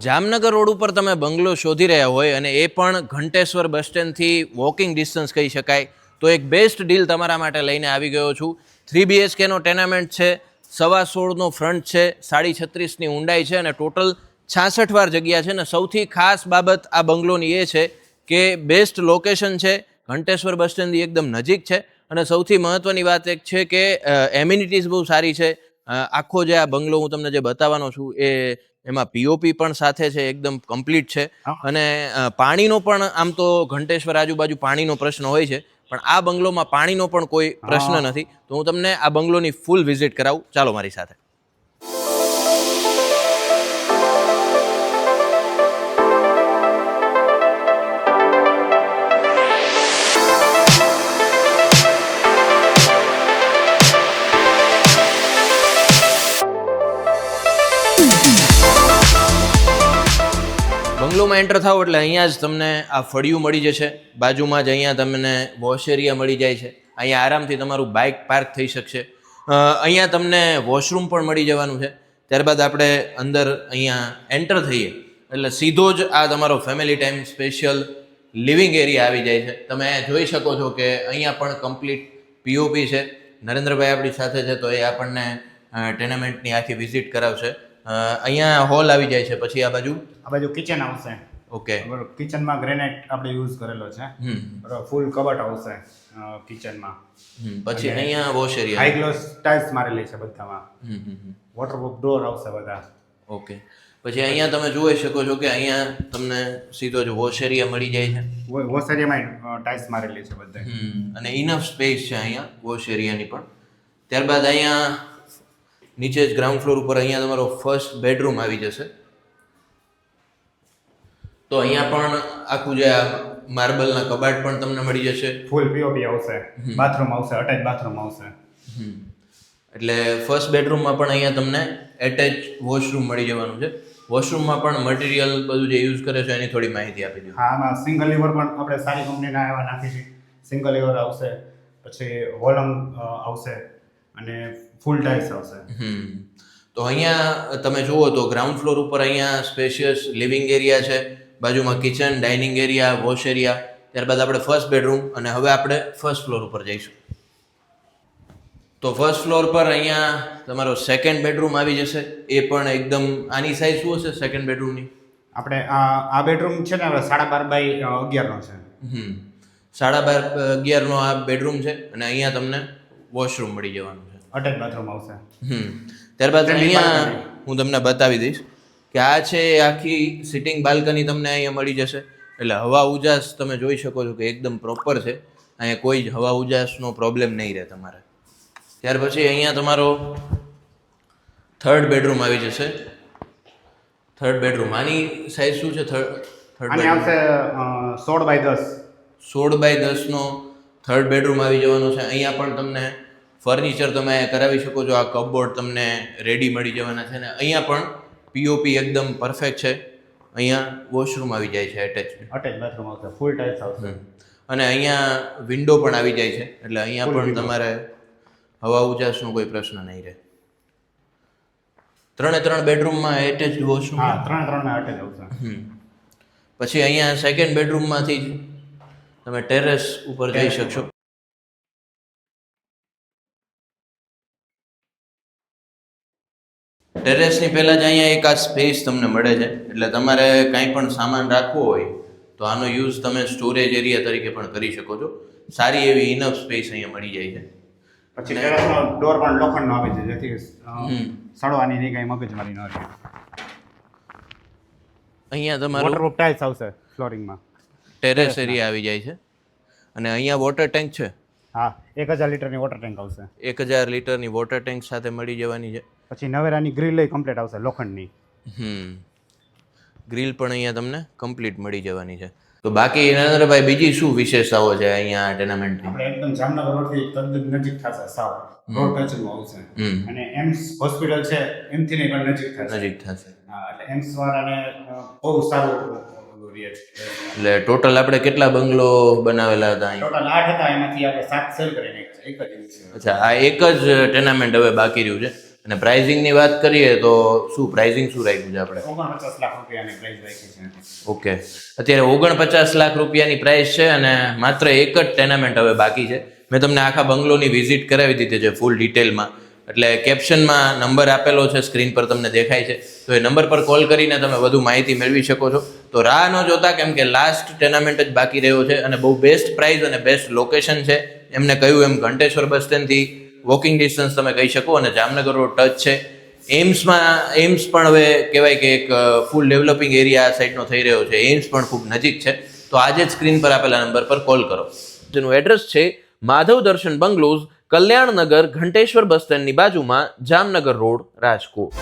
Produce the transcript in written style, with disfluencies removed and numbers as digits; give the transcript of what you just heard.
Jamnagar road ઉપર તમે બંગલો શોધી રહ્યા હોય અને એ પણ ઘંટેશ્વર બસ સ્ટેન્ડથી વોકિંગ ડિસ્ટન્સ કહી શકાય તો એક બેસ્ટ ડીલ તમારા માટે લઈને આવી ગયો છું. 3 BHKનો ટેનામેન્ટ છે, 16.5નો ફ્રન્ટ છે, 36.5ની ઊંડાઈ છે અને ટોટલ 66 વાર જગ્યા છે. ને સૌથી ખાસ બાબત આ બંગલોની એ છે કે બેસ્ટ લોકેશન છે, ઘંટેશ્વર બસ સ્ટેન્ડથી એકદમ નજીક છે અને સૌથી મહત્ત્વની વાત એક છે કે એમ્યુનિટીઝ બહુ સારી છે. આખો જે આ બંગલો હું તમને જે બતાવવાનો છું એમાં પીઓપી પણ સાથે છે, એકદમ કમ્પ્લીટ છે અને પાણીનો પણ આમ તો ઘંટેશ્વર આજુબાજુ પાણીનો પ્રશ્ન હોય છે પણ આ બંગલોમાં પાણીનો પણ કોઈ પ્રશ્ન નથી. તો હું તમને આ બંગલોની ફૂલ વિઝિટ કરાવું, ચાલો મારી સાથે. બંગલોમાં એન્ટર થાવ એટલે અહીંયા જ તમને આ ફળિયું મળી જશે. બાજુમાં જ અહીંયા તમને વોશ એરિયા મળી જાય છે. અહીંયા આરામથી તમારું બાઇક પાર્ક થઈ શકશે. અહીંયા તમને વોશરૂમ પણ મળી જવાનું છે. ત્યારબાદ આપણે અંદર અહીંયા એન્ટર થઈએ એટલે સીધો જ આ તમારો family time special living area આવી જાય છે. તમે જોઈ શકો છો કે અહીંયા પણ કમ્પ્લીટ પીઓપી છે. નરેન્દ્રભાઈ આપણી સાથે છે તો એ આપણને ટેનામેન્ટની આખી વિઝિટ કરાવશે. અહીંયા હોલ આવી જાય છે. પછી આ બાજુ કિચન આવશે. ઓકે, કિચનમાં ગ્રેનાઇટ આપણે યુઝ કરેલો છે. ફૂલ કબટ આવશે કિચનમાં. પછી અહીંયા wash area, high gloss tiles મારેલી છે બધામાં. વોટરપ્રૂફ ડોર આવશે બધા. ઓકે, પછી અહીંયા તમે જોઈ શકો છો કે અહીંયા તમને સીધો જ વોશ એરિયા મળી જાય છે. વોશ એરિયામાં ટાઇલ્સ મારેલી છે બધે અને ઇનફ સ્પેસ છે અહીંયા વોશ એરિયાની પણ. ત્યારબાદ અહીંયા નીચે જ ગ્રાઉન્ડ ફ્લોર ઉપર અહીંયા તમારો ફર્સ્ટ બેડરૂમ આવી જશે. તો અહીંયા પણ આખું જે માર્બલના કબાટ પણ તમને મળી જશે. ફૂલ પીઓપી આવશે. બાથરૂમ આવશે, અટેચ બાથરૂમ આવશે. એટલે ફર્સ્ટ બેડરૂમમાં પણ અહીંયા તમને એટેચ વોશરૂમ મળી જવાનું છે. વોશરૂમમાં પણ મટીરિયલ બધું જે યુઝ કરે છે એની થોડી માહિતી આપી દો. હા, આમાં સિંગલ લીવર પણ આપણે સારી કંપનીના એવા નાખી છે. સિંગલ લીવર આવશે, પછી વોલમ આવશે અને ફૂલ ટાઇલ્સ આવશે. તો અહીંયા તમે જુઓ તો ગ્રાઉન્ડ ફ્લોર ઉપર અહીંયા સ્પેશિયસ લિવિંગ એરિયા છે, બાજુમાં kitchen, dining area, wash area. ત્યારબાદ આપણે ફર્સ્ટ બેડરૂમ અને હવે આપણે ફર્સ્ટ ફ્લોર ઉપર જઈશું. તો ફર્સ્ટ ફ્લોર પર અહીંયા તમારો સેકન્ડ બેડરૂમ આવી જશે. એ પણ એકદમ આની સાઇઝ શું હશે સેકન્ડ બેડરૂમની? આપણે આ બેડરૂમ છે ને હવે 12.5 x 11 છે. 12.5 x 11 આ બેડરૂમ છે અને અહીંયા તમને વોશરૂમ મળી જવાનું છે. અટેચ બાથરૂમ આવશે. ત્યારબાદ અહીંયા હું તમને બતાવી દઈશ કે આ છે આખી સિટિંગ બાલ્કની તમને અહીંયા મળી જશે. એટલે હવા ઉજાસ તમે જોઈ શકો છો કે એકદમ પ્રોપર છે. અહીંયા કોઈ જ હવા ઉજાસનો પ્રોબ્લેમ નહીં રહે તમારે. ત્યાર પછી અહીંયા તમારો થર્ડ બેડરૂમ આવી જશે. થર્ડ બેડરૂમ આની સાઇઝ શું છે? થર્ડ આવશે 16x10. 16x10નો થર્ડ બેડરૂમ આવી જવાનો છે. અહીંયા પણ તમને ફર્નિચર તમે કરાવી શકો છો. આ કપબોર્ડ તમને રેડી મળી જવાના છે ને અહીંયા પણ પીઓપી એકદમ પરફેક્ટ છે. અહીંયા વોશરૂમ આવી જાય છે એટેચ બાથરૂમ આવશે, ફૂલ ટાઇલ્સ આવશે અને અહીંયા વિન્ડો પણ આવી જાય છે. એટલે અહીંયા પણ તમારે હવા ઉજાસનો કોઈ પ્રશ્ન નહીં રહે. 3 બેડરૂમમાં એટેચ વોશરૂમ. હા, 3 અટેચ આવશે. પછી અહીંયા સેકન્ડ બેડરૂમમાંથી તમે ટેરેસ ઉપર જઈ શકશો. ટેરેસની પહેલાં જ અહીંયા એક આ સ્પેસ તમને મળે છે. એટલે તમારે કાંઈ પણ સામાન રાખવો હોય તો આનો યુઝ તમે સ્ટોરેજ એરિયા તરીકે પણ કરી શકો છો. સારી એવી ઇનફ સ્પેસ અહીંયા મળી જાય છે. પછી ટેરેસનો ડોર પણ લોખંડનો આવે છે જેથી સડવાની નહીં કાંઈ મગજમારી ન રહે. અહીંયા તમારું વોટરપ્રૂફ ટાઇલ્સ આવશે ફ્લોરિંગમાં. ટેરેસ એરિયા આવી જાય છે અને અહીંયા વોટર ટેન્ક છે. હા, 1000 લીટરની વોટર ટેન્ક આવશે. 1000 લીટરની વોટર ટેન્ક સાથે મળી જવાની છે. પછી નવેરાની ગ્રીલ કમ્પ્લીટ આવશે લોખંડની. ગ્રીલ પણ અહીંયા તમને કમ્પ્લીટ મળી જવાની છે. તો બાકી નરેન્દ્રભાઈ બીજી શું વિશેષતાઓ છે અહીંયા ટેનામેન્ટની? આપણે એકદમ જામનગર રોડથી તદ્દન નજીક થશે. સાવ રોડ ટચમાં આવશે અને એમ્સ હોસ્પિટલ છે એમથી નહીં પણ નજીક થશે. હા, એટલે એમ્સ વાળાને બહુ સારું રહે છે. એટલે ટોટલ આપણે કેટલા બંગલો બનાવેલા હતા અહીં? ટોટલ 8 હતા, એમાંથી આપણે 7 સેલ કરી નાખ્યા. એક જ. અચ્છા, આ એક જ ટેનામેન્ટ હવે બાકી રહ્યું છે. અને પ્રાઇઝિંગની વાત કરીએ તો પ્રાઇઝિંગ શું રાખ્યું છે આપણે? 49 લાખ રૂપિયાની પ્રાઇસ રાખી છે. ઓકે, અત્યારે 49 લાખ રૂપિયાની પ્રાઇસ છે અને માત્ર એક જ ટેનામેન્ટ હવે બાકી છે. મેં તમને આખા બંગલોની વિઝિટ કરાવી દીધી છે ફૂલ ડિટેલમાં, એટલે કેપ્શનમાં નંબર આપેલો છે, સ્ક્રીન પર તમને દેખાય છે, તો એ નંબર પર કોલ કરીને તમે વધુ માહિતી મેળવી શકો છો. તો રાહ ન જોતા, કેમ કે લાસ્ટ ટેનામેન્ટ જ બાકી રહ્યો છે અને બહુ બેસ્ટ પ્રાઇસ અને બેસ્ટ લોકેશન છે. એમને કહ્યું એમ ઘંટેશ્વર બસ સ્ટેન્ડથી વોકિંગ ડિસ્ટન્સ તમે કહી શકો અને જામનગર રોડ ટચ છે. એમ્સ પણ હવે કહેવાય કે એક ફૂલ ડેવલપિંગ એરિયા આ સાઈડનો થઈ રહ્યો છે. એમ્સ પણ ખૂબ નજીક છે. તો આજે જ સ્ક્રીન પર આપેલા નંબર પર કોલ કરો. જેનું એડ્રેસ છે માધવ દર્શન બંગલોઝ, કલ્યાણનગર, ઘંટેશ્વર બસ સ્ટેન્ડની બાજુમાં, જામનગર રોડ, રાજકોટ.